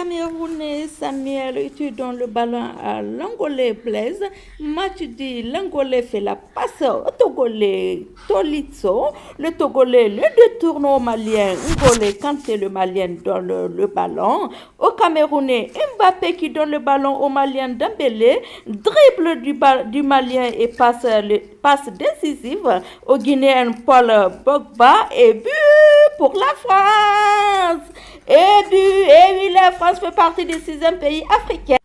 Camerounais Samuel tue dans le ballon à l'Angolais Blaise. Match dit l'Angolais fait la passe au Togolais Tolisso. Le Togolais le détourne au Malien Ngolais Kanté le Malien dans le ballon. Au Camerounais Mbappé qui donne le ballon au Malien Dembélé. Dribble du Malien et passe décisive au Guinéen Paul Pogba et but pour la France. Et oui, la France fait partie des 6e pays africains.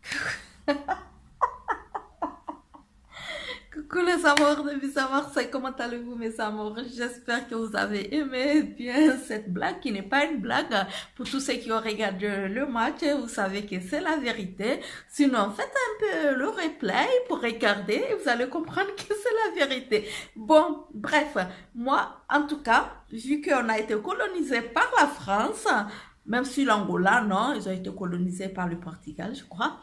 Coucou les amours de Miss Marseille, comment allez-vous mes amours? J'espère que vous avez aimé bien cette blague qui n'est pas une blague. Pour tous ceux qui ont regardé le match, vous savez que c'est la vérité. Sinon, faites un peu le replay pour regarder et vous allez comprendre que c'est la vérité. Bon, bref, moi, en tout cas, vu qu'on a été colonisé par la France, même si l'Angola, non, ils ont été colonisés par le Portugal, je crois.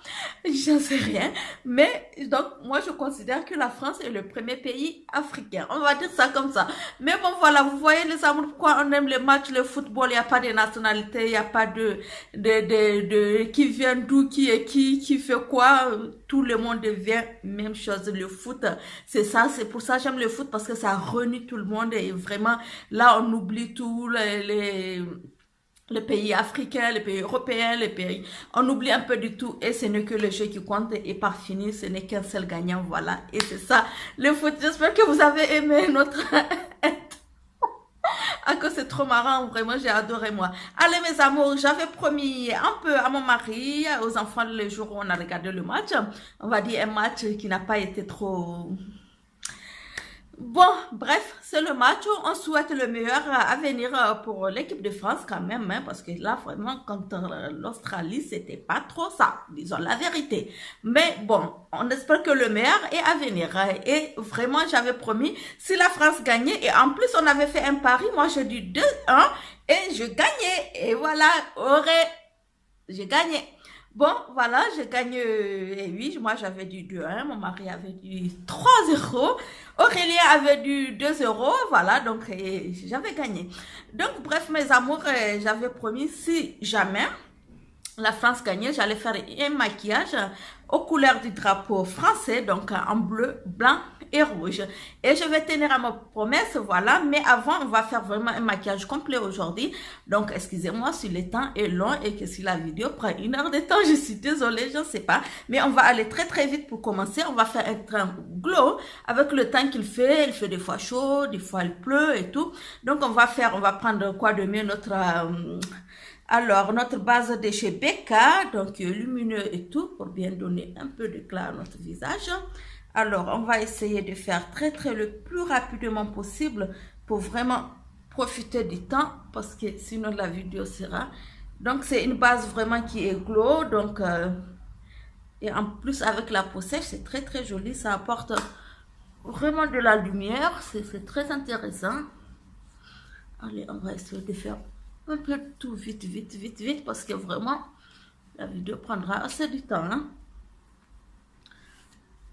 J'en sais rien. Mais, donc, moi, je considère que la France est le premier pays africain. On va dire ça comme ça. Mais bon, voilà, vous voyez les amours, pourquoi on aime les matchs, le football, il n'y a pas de nationalité, il n'y a pas de qui vient d'où, qui est qui fait quoi. Tout le monde devient même chose. Le foot, c'est ça, c'est pour ça que j'aime le foot, parce que ça réunit tout le monde et vraiment, là, on oublie tous les pays africains, les pays européens, les pays... On oublie un peu du tout et ce n'est que le jeu qui compte et par fini, ce n'est qu'un seul gagnant, voilà. Et c'est ça, le foot. J'espère que vous avez aimé notre... Ah que c'est trop marrant, vraiment j'ai adoré moi. Allez mes amours, j'avais promis un peu à mon mari, aux enfants le jour où on a regardé le match. On va dire un match qui n'a pas été trop... Bon, bref, c'est le match où on souhaite le meilleur à venir pour l'équipe de France quand même, hein, parce que là, vraiment, contre l'Australie, c'était pas trop ça, disons la vérité. Mais bon, on espère que le meilleur est à venir. Et vraiment, j'avais promis, si la France gagnait, et en plus, on avait fait un pari, moi, j'ai dit 2-1, et je gagnais. Et voilà, j'ai gagné. Bon, voilà, j'ai gagné, oui, moi j'avais du 2-1, mon mari avait du 3-0, Aurélien avait du 2-0, voilà, donc j'avais gagné. Donc, bref, mes amours, j'avais promis, si jamais la France gagnait, j'allais faire un maquillage aux couleurs du drapeau français, donc en bleu, blanc et rouge. Et je vais tenir à ma promesse, voilà. Mais avant, on va faire vraiment un maquillage complet aujourd'hui. Donc, excusez-moi si le temps est long et que si la vidéo prend 1 heure de temps, je suis désolée, je ne sais pas. Mais on va aller très très vite pour commencer. On va faire un train glow avec le temps qu'il fait. Il fait des fois chaud, des fois il pleut et tout. Donc, on va prendre quoi de mieux alors, notre base de chez Becca, donc lumineux et tout, pour bien donner un peu d'éclat à notre visage. Alors, on va essayer de faire très le plus rapidement possible pour vraiment profiter du temps, parce que sinon la vidéo sera... Donc, c'est une base vraiment qui est glow, donc... et en plus, avec la peau sèche, c'est très joli, ça apporte vraiment de la lumière, c'est très intéressant. Allez, on va essayer de faire... un peu tout vite, parce que vraiment, la vidéo prendra assez du temps. Hein?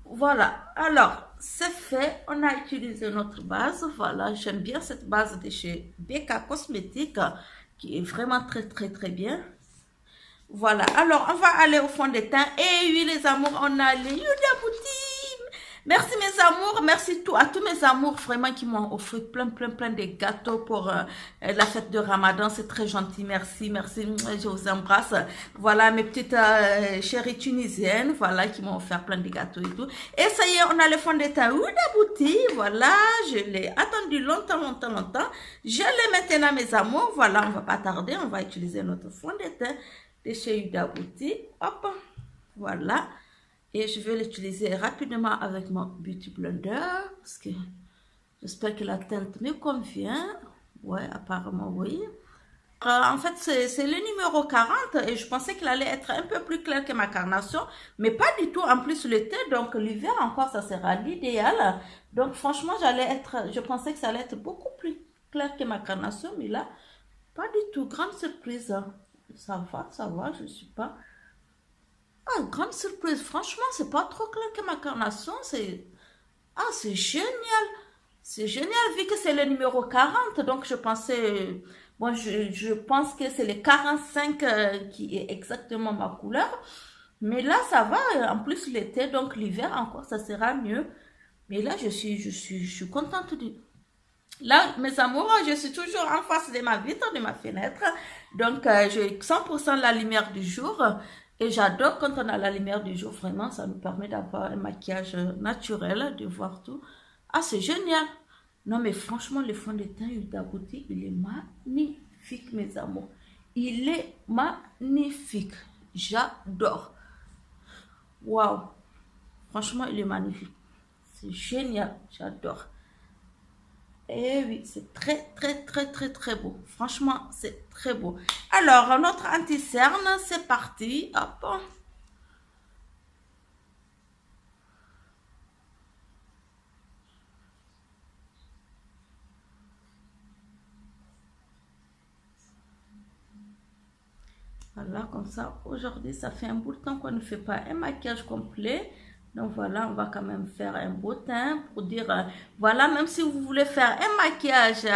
Voilà, alors, c'est fait. On a utilisé notre base. Voilà, j'aime bien cette base de chez Becca Cosmétiques, qui est vraiment très bien. Voilà, alors, on va aller au fond des teint. Et oui, les amours, on a les Yuda Boutique. Merci mes amours, merci à tous mes amours vraiment qui m'ont offert plein de gâteaux pour la fête de Ramadan. C'est très gentil, merci, je vous embrasse. Voilà mes petites chéries tunisiennes, voilà, qui m'ont offert plein de gâteaux et tout. Et ça y est, on a le fond de teint Huda, voilà, je l'ai attendu longtemps. Je l'ai maintenant mes amours, voilà, on va pas tarder, on va utiliser notre fond de teint de chez Huda, hop, voilà. Et je vais l'utiliser rapidement avec mon Beauty Blender, parce que j'espère que la teinte me convient. Ouais, apparemment, oui. En fait, c'est le numéro 40 et je pensais qu'il allait être un peu plus clair que ma carnation, mais pas du tout. En plus, l'été, donc l'hiver encore, ça sera l'idéal. Donc, franchement, je pensais que ça allait être beaucoup plus clair que ma carnation, mais là, pas du tout. Grande surprise. Ça va, je ne suis pas... Ah, grande surprise, franchement, c'est pas trop clair que ma carnation, c'est génial. C'est génial, vu que c'est le numéro 40, donc je pensais Bon, je pense que c'est le 45 qui est exactement ma couleur. Mais là, ça va. En plus, l'été, donc l'hiver encore, ça sera mieux. Mais là, je suis contente de... Là, mes amours, je suis toujours en face de ma vitre, de ma fenêtre. Donc, j'ai 100% la lumière du jour. Et j'adore quand on a la lumière du jour. Vraiment, ça nous permet d'avoir un maquillage naturel, de voir tout. Ah, c'est génial. Non, mais franchement, le fond de teint Huda Beauty, il est magnifique, mes amours. Il est magnifique. J'adore. Waouh. Franchement, il est magnifique. C'est génial. J'adore. Eh oui, c'est très, très, très, très, très beau. Franchement, c'est très beau. Alors, notre anti-cerne, c'est parti. Hop. Voilà, comme ça, aujourd'hui, ça fait un bout de temps qu'on ne fait pas un maquillage complet. Donc voilà, on va quand même faire un beau teint pour dire, voilà, même si vous voulez faire un maquillage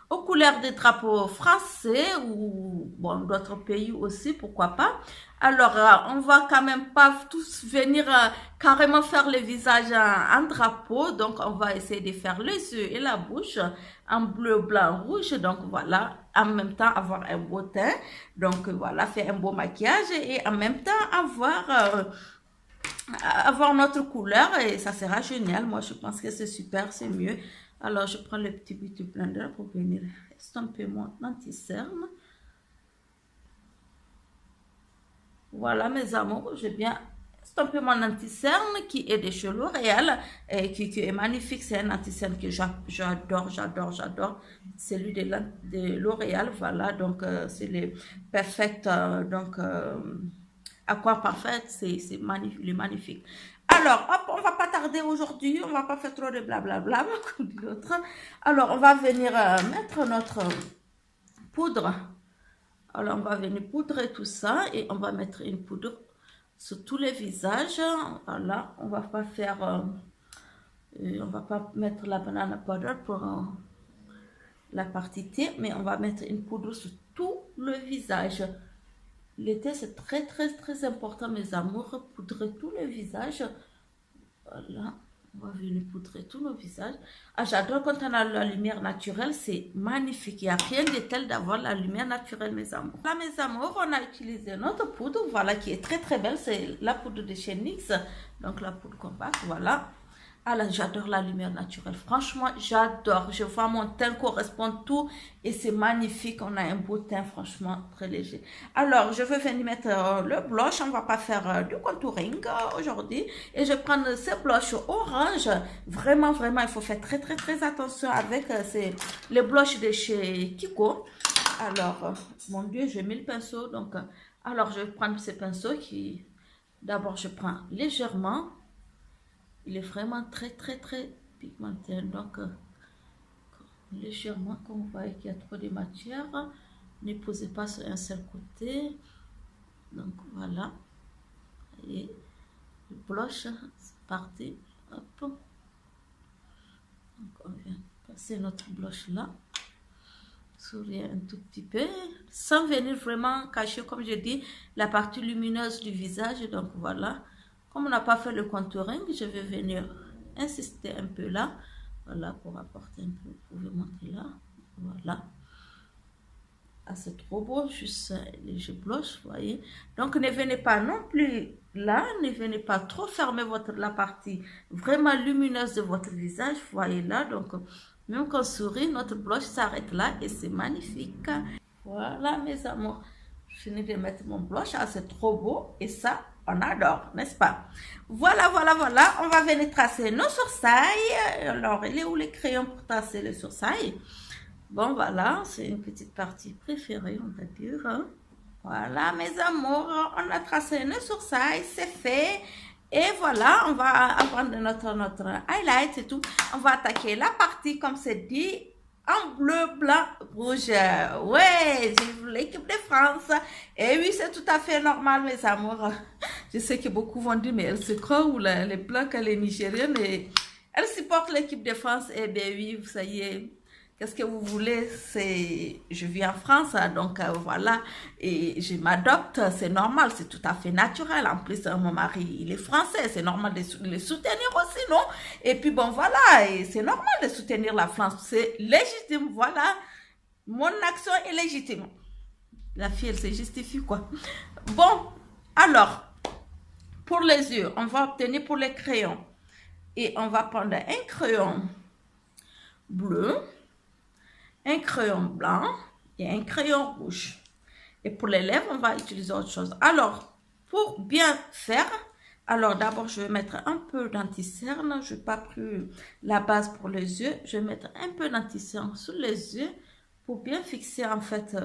aux couleurs des drapeaux français ou bon, d'autres pays aussi, pourquoi pas. Alors, on va quand même pas tous venir carrément faire le visage en drapeau. Donc, on va essayer de faire les yeux et la bouche en bleu, blanc, rouge. Donc, voilà, en même temps, avoir un beau teint. Donc, voilà, faire un beau maquillage et en même temps, avoir notre couleur et ça sera génial. Moi, je pense que c'est super, c'est mieux. Alors, je prends le petit beauty blender pour venir estomper mon anti-cerne. Voilà, mes amours, j'ai bien estampé mon anti-cerne qui est de chez L'Oréal et qui est magnifique. C'est un anti-cerne que j'adore, j'adore, j'adore. Celui de L'Oréal, voilà, donc c'est le Perfect, Aqua Parfait, c'est magnifique, il est magnifique. Alors, hop, on va pas tarder aujourd'hui, on va pas faire trop de blablabla comme dit l'autre. Alors, on va venir mettre notre poudre. Alors, on va venir poudrer tout ça et on va mettre une poudre sur tous les visages. Voilà, on va pas faire, on va pas mettre la banana powder pour la partie T, mais on va mettre une poudre sur tout le visage. L'été, c'est très, très, très important, mes amours, poudrer tout le visage. Voilà, on va venir poudrer tous nos visages. Ah, j'adore quand on a la lumière naturelle, c'est magnifique. Il n'y a rien de tel d'avoir la lumière naturelle, mes amours. Là, mes amours, on a utilisé notre poudre, voilà, qui est très, très belle. C'est la poudre de chez NYX, donc la poudre compacte, voilà. Ah là, j'adore la lumière naturelle. Franchement, j'adore. Je vois mon teint correspond tout et c'est magnifique. On a un beau teint, franchement, très léger. Alors, je vais venir mettre le blush. On ne va pas faire du contouring aujourd'hui. Et je vais prendre ce blush orange. Vraiment, vraiment, il faut faire très, très, très attention avec les blushs de chez Kiko. Alors, mon Dieu, j'ai mis le pinceau. Donc, alors, je vais prendre ce pinceau qui... D'abord, je prends légèrement. Il est vraiment très, très, très pigmenté. Donc, légèrement, quand vous voyez qu'il y a trop de matière, ne posez pas sur un seul côté. Donc, voilà. Et le blush, c'est parti. Hop. Donc, on vient passer notre blush là. Sourire un tout petit peu, sans venir vraiment cacher, comme je dis, la partie lumineuse du visage. Donc, voilà. Comme on n'a pas fait le contouring, je vais venir insister un peu là. Voilà, pour apporter un peu. Vous pouvez monter là. Voilà. Ah, c'est trop beau, juste léger blush, vous voyez. Donc, ne venez pas non plus là, ne venez pas trop fermer la partie vraiment lumineuse de votre visage. Vous voyez là, donc, même quand on sourit, notre blush s'arrête là et c'est magnifique. Voilà, mes amours. Je finis de mettre mon blush. Ah, c'est trop beau et ça, on adore, n'est-ce pas? Voilà, voilà, voilà. On va venir tracer nos sourcils. Alors, il est où les crayons pour tracer les sourcils? Bon, voilà, c'est une petite partie préférée, on va dire. Hein? Voilà, mes amours, on a tracé nos sourcils, c'est fait. Et voilà, on va prendre notre highlight et tout. On va attaquer la partie, comme c'est dit, en bleu, blanc, rouge. Ouais, vive l'équipe de France. Et oui, c'est tout à fait normal, mes amours. Je sais que beaucoup vont dire, mais elle se croit où les Blancs, elle est nigérienne et elle supporte l'équipe de France. Eh bien oui, ça y est. Qu'est-ce que vous voulez? Je vis en France, donc voilà, et je m'adopte, c'est normal, c'est tout à fait naturel. En plus, mon mari, il est français, c'est normal de le soutenir aussi, non? Et puis bon, voilà, et c'est normal de soutenir la France, c'est légitime, voilà. Mon action est légitime. La fille, elle se justifie, quoi. Bon, alors, pour les yeux, on va obtenir pour les crayons. Et on va prendre un crayon bleu, un crayon blanc et un crayon rouge. Et pour les lèvres, on va utiliser autre chose. Alors, pour bien faire, alors d'abord, je vais mettre un peu d'anti-cerne. Je n'ai pas pris la base pour les yeux. Je vais mettre un peu d'anti-cerne sur les yeux pour bien fixer en fait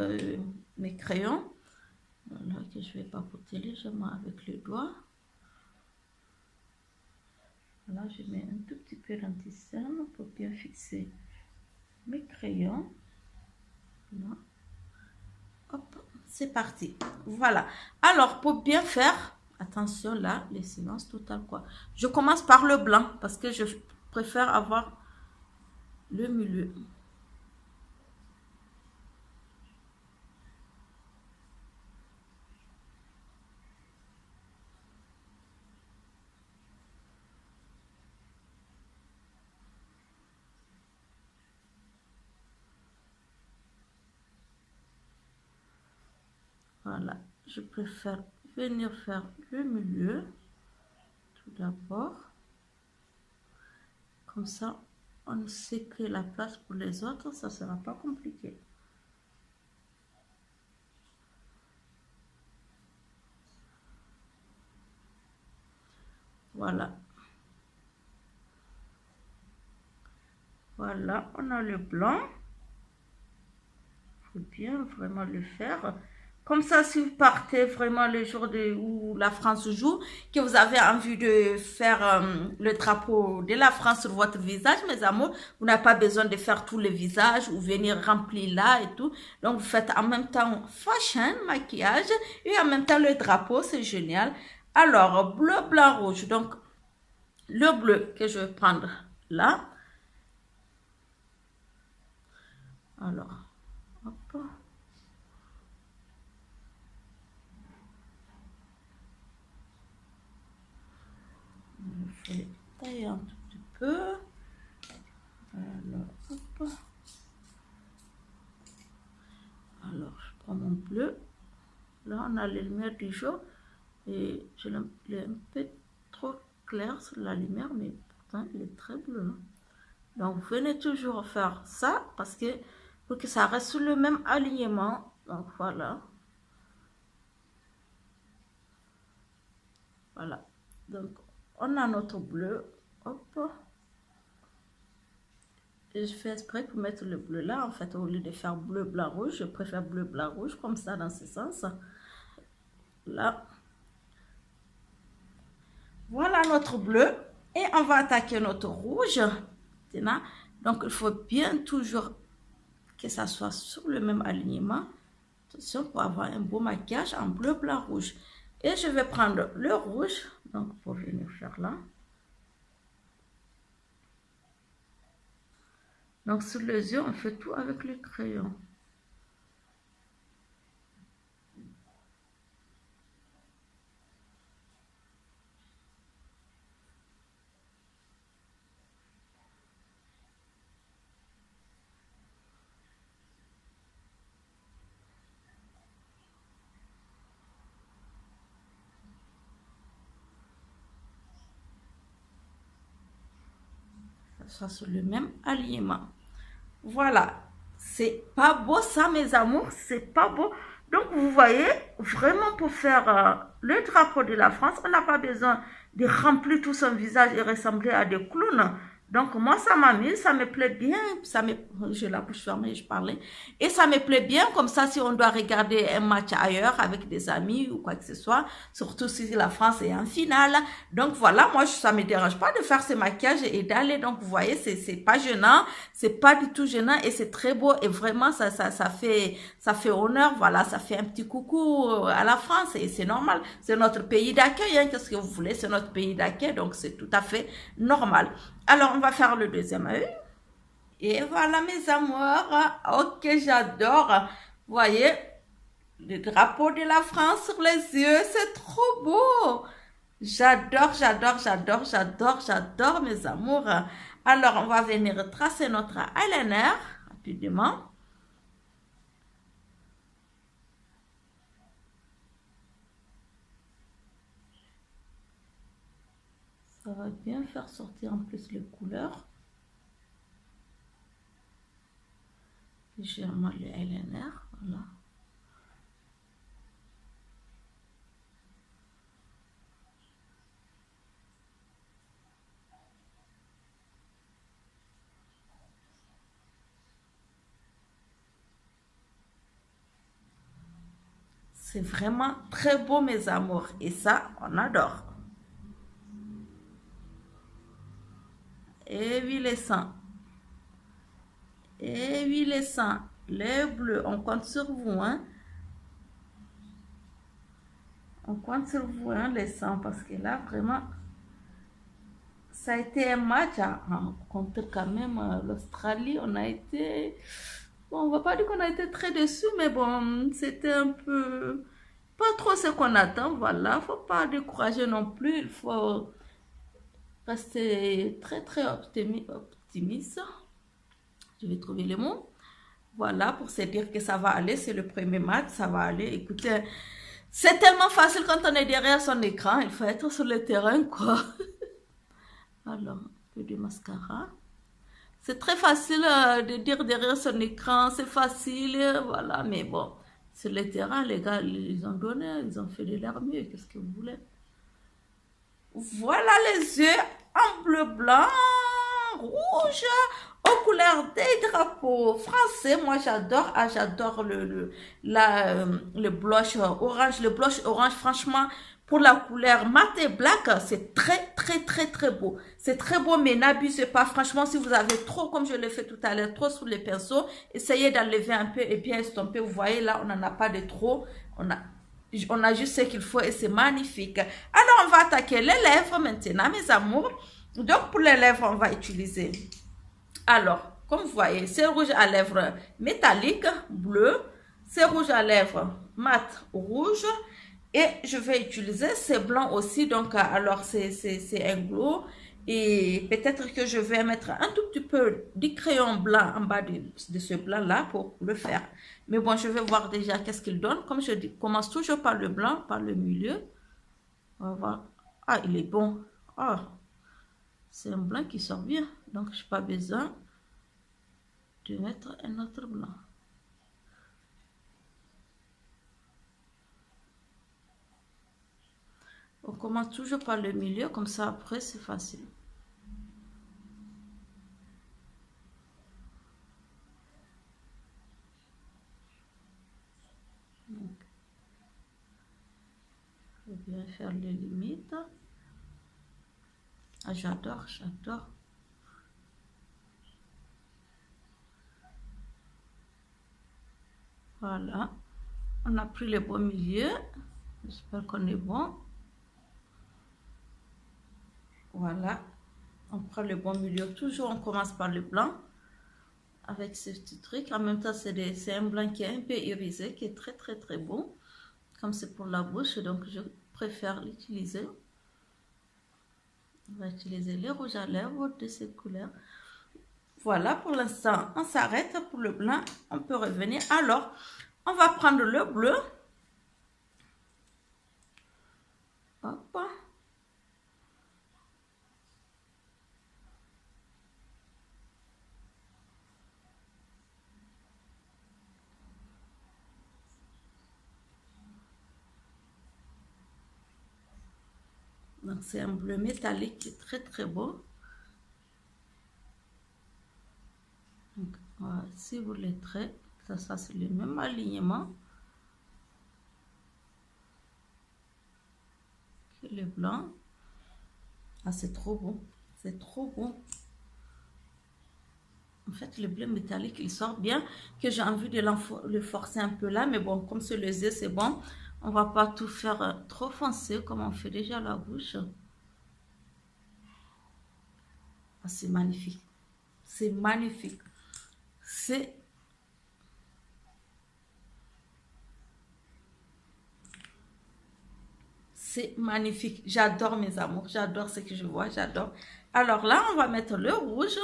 mes crayons. Voilà, que je vais papoter légèrement avec le doigt. Voilà, je mets un tout petit peu d'anti-cerne pour bien fixer mes crayons. Voilà. Hop, c'est parti. Voilà. Alors, pour bien faire, attention là, les silences total quoi. Je commence par le blanc parce que je préfère avoir le milieu. Voilà, je préfère venir faire le milieu tout d'abord. Comme ça, on sait que la place pour les autres, ça ne sera pas compliqué. Voilà. Voilà, on a le blanc. Il faut bien vraiment le faire. Comme ça, si vous partez vraiment le jour où la France joue, que vous avez envie de faire le drapeau de la France sur votre visage, mes amours, vous n'avez pas besoin de faire tout le visage ou venir remplir là et tout. Donc, vous faites en même temps fashion, maquillage et en même temps le drapeau, c'est génial. Alors, bleu, blanc, rouge. Donc, le bleu que je vais prendre là. Alors, hop. Je vais tailler un tout petit peu. Alors, hop. Alors, je prends mon bleu. Là, on a les lumières du jour. Et je l'ai un peu trop clair sur la lumière, mais pourtant, il est très bleu. Donc, venez toujours faire ça parce que pour que ça reste sur le même alignement. Donc, voilà. Voilà. Donc, on a notre bleu. Hop. Et je fais exprès pour mettre le bleu là. En fait, au lieu de faire bleu, blanc, rouge, je préfère bleu, blanc, rouge, comme ça, dans ce sens. Là. Voilà notre bleu. Et on va attaquer notre rouge. Donc, il faut bien toujours que ça soit sur le même alignement. Attention, pour avoir un beau maquillage en bleu, blanc, rouge. Et je vais prendre le rouge. Donc, pour venir faire là. Donc, sur les yeux, on fait tout avec le crayon. Ça soit sur le même alignement. Voilà. C'est pas beau ça, mes amours. C'est pas beau. Donc, vous voyez, vraiment pour faire le drapeau de la France, on n'a pas besoin de remplir tout son visage et ressembler à des clowns. Donc, moi, ça m'amuse, ça me plaît bien. J'ai la bouche fermée, je parlais. Et ça me plaît bien, comme ça, si on doit regarder un match ailleurs avec des amis ou quoi que ce soit, surtout si la France est en finale. Donc, voilà, moi, ça me dérange pas de faire ce maquillage et d'aller. Donc, vous voyez, c'est pas gênant, c'est pas du tout gênant et c'est très beau. Et vraiment, ça fait honneur. Voilà, ça fait un petit coucou à la France et c'est normal. C'est notre pays d'accueil, hein, qu'est-ce que vous voulez, c'est notre pays d'accueil, donc c'est tout à fait normal. Alors, on va faire le deuxième œil. Et voilà mes amours. Ok, j'adore. Vous voyez, le drapeau de la France sur les yeux, c'est trop beau. J'adore, j'adore, j'adore, j'adore, j'adore mes amours. Alors, on va venir tracer notre eyeliner rapidement. Ça va bien faire sortir en plus les couleurs. Légèrement le eyeliner, voilà. C'est vraiment très beau mes amours et ça, on adore. Et oui les sangs. Et oui les sangs. Les bleus, on compte sur vous, hein. On compte sur vous, hein, les sangs, parce que là, vraiment, ça a été un match contre quand même l'Australie. On a été... Bon, on va pas dire qu'on a été très déçus, mais bon, c'était un peu... Pas trop ce qu'on attend, voilà. Faut pas décourager non plus. Il faut rester très, très optimiste. Je vais trouver les mots. Voilà, pour se dire que ça va aller. C'est le premier match, ça va aller. Écoutez, c'est tellement facile quand on est derrière son écran. Il faut être sur le terrain, quoi. Alors, un peu de mascara. C'est très facile de dire derrière son écran, c'est facile, voilà, mais bon, sur le terrain, les gars, ils ont donné, ils ont fait de leur mieux, qu'est-ce que vous voulez? Voilà les yeux en bleu, blanc, rouge, aux couleurs des drapeaux français. Moi, j'adore, j'adore le blush orange. Le blush orange, franchement, pour la couleur mat et black, c'est très, très, très, très beau. C'est très beau, mais n'abusez pas. Franchement, si vous avez trop, comme je l'ai fait tout à l'heure, trop sur les pinceaux, essayez d'enlever un peu et bien estomper. Vous voyez, là, on n'en a pas de trop. On a juste ce qu'il faut et c'est magnifique. Alors, on va attaquer les lèvres maintenant, mes amours. Donc, pour les lèvres, on va utiliser. Alors, comme vous voyez, c'est rouge à lèvres métallique, bleu. C'est rouge à lèvres mat, rouge. Et je vais utiliser ces blancs aussi. Donc, alors, c'est un glow. Et peut-être que je vais mettre un tout petit peu du crayon blanc en bas de ce blanc-là pour le faire. Mais bon, je vais voir déjà qu'est-ce qu'il donne. Comme je dis, commence toujours par le blanc, par le milieu. On va voir. Ah, il est bon. Ah, c'est un blanc qui sort bien. Donc, je n'ai pas besoin de mettre un autre blanc. On commence toujours par le milieu, comme ça après c'est facile. Donc, je vais bien faire les limites. Ah, j'adore, j'adore. Voilà. On a pris le bon milieu. J'espère qu'on est bon. Voilà. On prend le bon milieu. Toujours, on commence par le blanc. Avec ce petit truc. En même temps, c'est un blanc qui est un peu irisé, qui est très, très, très beau. Comme c'est pour la bouche, donc je préfère l'utiliser. On va utiliser les rouges à lèvres de cette couleur. Voilà, pour l'instant, on s'arrête pour le blanc. On peut revenir. Alors, on va prendre le bleu. Hop. Donc, c'est un bleu métallique qui est très, très beau. Donc, on va suivre les traits. Ça c'est le même alignement que le blanc. Ah, c'est trop beau. C'est trop beau. En fait, le bleu métallique, il sort bien. Que j'ai envie de le forcer un peu là. Mais bon, comme c'est le yeux, c'est bon. On va pas tout faire trop foncé comme on fait déjà la bouche. Ah, c'est magnifique. C'est magnifique. C'est magnifique. J'adore mes amours. J'adore ce que je vois. J'adore. Alors là, on va mettre le rouge.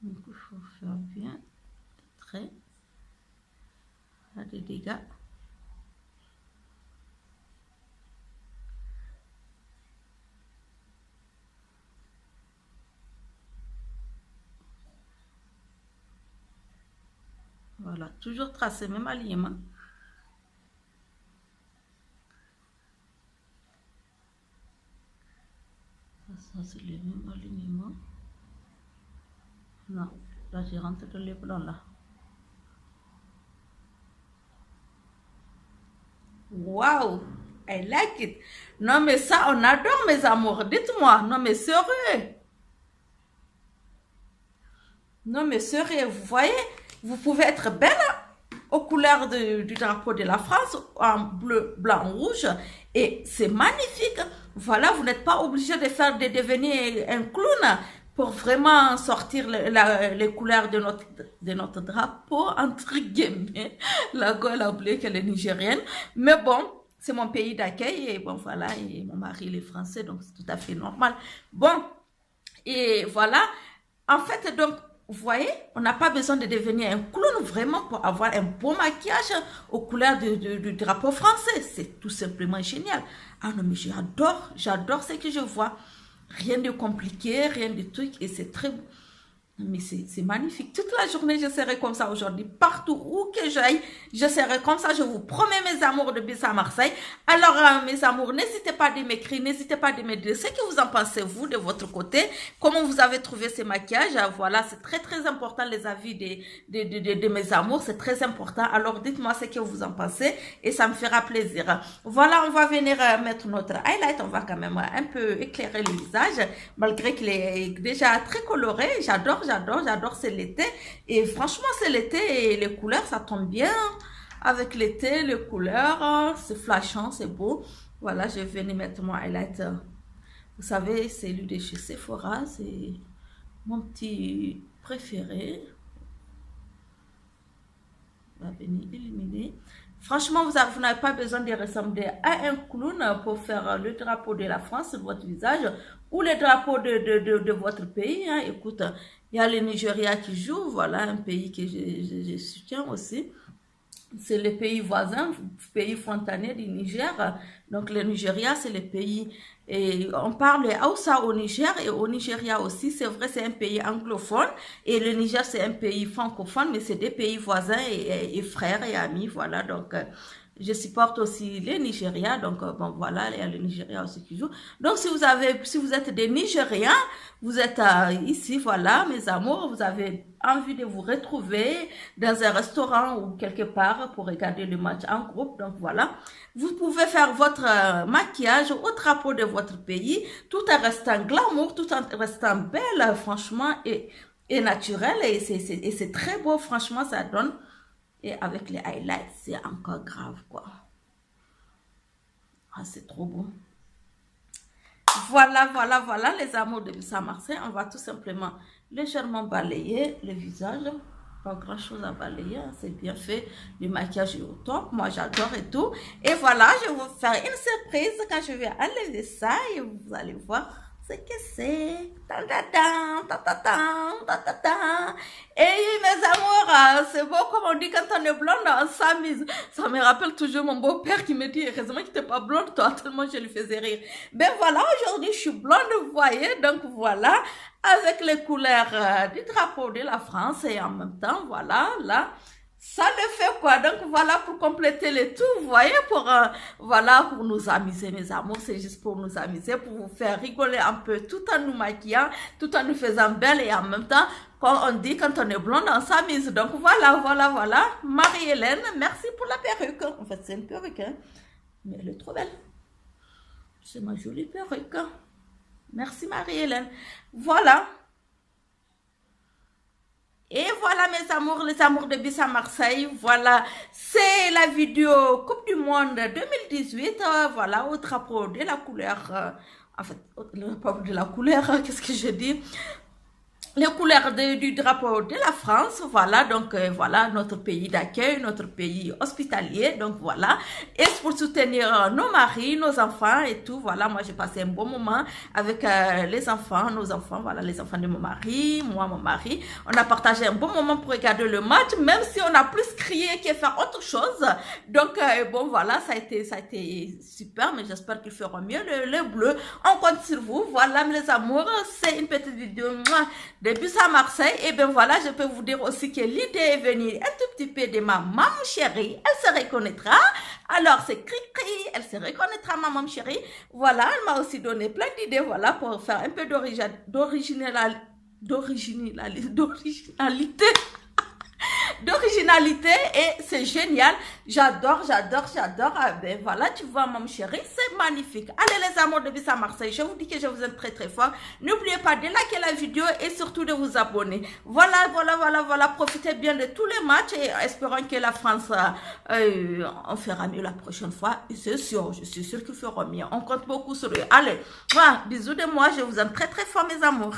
Donc, il faut faire bien. Très. Des dégâts. Voilà, toujours tracer même alignement. Ça, c'est le même alignement. Non, là, j'ai rentré dans les blancs là. Wow, I like it. Non, mais ça, on adore, mes amours. Dites-moi, non, mais sérieux. Non, mais sérieux, vous voyez, vous pouvez être belle aux couleurs du drapeau de la France, en bleu, blanc, rouge, et c'est magnifique. Voilà, vous n'êtes pas obligé de devenir un clown pour vraiment sortir les couleurs de notre drapeau, entre guillemets, la Gaule bleue qu'elle est nigérienne. Mais bon, c'est mon pays d'accueil, et bon, voilà, et mon mari, il est français, donc c'est tout à fait normal. Bon, et voilà, en fait, donc, vous voyez, on n'a pas besoin de devenir un clown vraiment pour avoir un beau maquillage aux couleurs du drapeau français. C'est tout simplement génial. Ah non, mais j'adore ce que je vois. Rien de compliqué, rien de truc, et c'est très beau. Mais c'est magnifique. Toute la journée, je serai comme ça aujourd'hui. Partout où que j'aille, je serai comme ça. Je vous promets, mes amours de Bissa Marseille. Alors, mes amours, n'hésitez pas de m'écrire, n'hésitez pas de me dire ce que vous en pensez, vous, de votre côté. Comment vous avez trouvé ces maquillages. Voilà, c'est très, très important, les avis de mes amours. C'est très important. Alors, dites-moi ce que vous en pensez et ça me fera plaisir. Voilà, on va venir mettre notre highlight. On va quand même un peu éclairer le visage, malgré qu'il est déjà très coloré. J'adore, c'est l'été. Et franchement, c'est l'été et les couleurs, ça tombe bien. Avec l'été, les couleurs, c'est flashant, c'est beau. Voilà, je vais venir mettre mon highlight. Vous savez, c'est lui de chez Sephora. C'est mon petit préféré. On va venir illuminer. Franchement, vous n'avez pas besoin de ressembler à un clown pour faire le drapeau de la France sur votre visage ou le drapeau de votre pays. Hein. Écoute, il y a le Nigeria qui joue, voilà, un pays que je soutiens aussi. C'est le pays voisin, pays frontalier du Niger. Donc le Nigeria, c'est le pays, et on parle Hausa au Niger et au Nigeria aussi. C'est vrai, c'est un pays anglophone et le Niger, c'est un pays francophone, mais c'est des pays voisins et frères et amis. Voilà, donc je supporte aussi le Nigeria. Donc bon, voilà, il y a le Nigeria aussi qui joue. Donc si vous êtes des Nigériens, vous êtes ici, voilà, mes amours, vous avez envie de vous retrouver dans un restaurant ou quelque part pour regarder le match en groupe. Donc voilà, vous pouvez faire votre maquillage au drapeau de votre pays, tout en restant glamour, tout en restant belle, franchement, et naturel. Et c'est très beau, franchement, ça donne. Et avec les highlights, c'est encore grave, quoi. Ah, c'est trop beau. Voilà, les amours de Bissa Marseille. On va tout simplement légèrement balayer le visage. Pas grand chose à balayer, hein. C'est bien fait. Le maquillage est au top. Moi, j'adore et tout. Et voilà, je vais vous faire une surprise quand je vais enlever ça et vous allez voir ce que c'est. Et mes amours, c'est beau comme on dit quand on est blonde, on s'amuse. Ça me rappelle toujours mon beau-père qui me dit, heureusement que tu n'es pas blonde, toi, tellement je lui faisais rire. Ben voilà, aujourd'hui je suis blonde, vous voyez, donc voilà, avec les couleurs du drapeau de la France et en même temps, voilà, là, ça le fait quoi. Donc voilà, pour compléter le tout, vous voyez, voilà, pour nous amuser, mes amours, c'est juste pour nous amuser, pour vous faire rigoler un peu, tout en nous maquillant, tout en nous faisant belle et en même temps, quand on dit quand on est blonde, on s'amuse. Donc voilà, Marie-Hélène, merci pour la perruque. En fait, c'est une perruque, hein, mais elle est trop belle. C'est ma jolie perruque. Merci Marie-Hélène. Voilà. Et voilà mes amours, les amours de Bissa Marseille, voilà, c'est la vidéo Coupe du Monde 2018, voilà, au drapeau de la couleur en fait, le peuple de la couleur, qu'est-ce que je dis? Les couleurs du drapeau de la France, voilà, donc voilà, notre pays d'accueil, notre pays hospitalier, donc voilà, et pour soutenir nos maris, nos enfants et tout, voilà, moi j'ai passé un bon moment avec les enfants, nos enfants, voilà, les enfants de mon mari, moi, mon mari, on a partagé un bon moment pour regarder le match, même si on a plus crié que faire autre chose, donc bon, voilà, ça a été super, mais j'espère qu'ils feront mieux, le bleu, on compte sur vous, voilà, mes amours, c'est une petite vidéo, depuis à Marseille, et bien voilà, je peux vous dire aussi que l'idée est venue un tout petit peu de ma maman chérie. Elle se reconnaîtra. Alors, c'est Cri-Cri, elle se reconnaîtra, ma maman chérie. Voilà, elle m'a aussi donné plein d'idées, voilà, pour faire un peu d'originalité et c'est génial. J'adore. Ah ben voilà, tu vois, mon chéri, c'est magnifique. Allez les amours de Bis à Marseille, je vous dis que je vous aime très très fort. N'oubliez pas de liker la vidéo et surtout de vous abonner. Voilà. Profitez bien de tous les matchs et espérons que la France on fera mieux la prochaine fois. Et c'est sûr, je suis sûre qu'ils feront mieux. On compte beaucoup sur eux. Allez, bisous de moi, je vous aime très très fort, mes amours.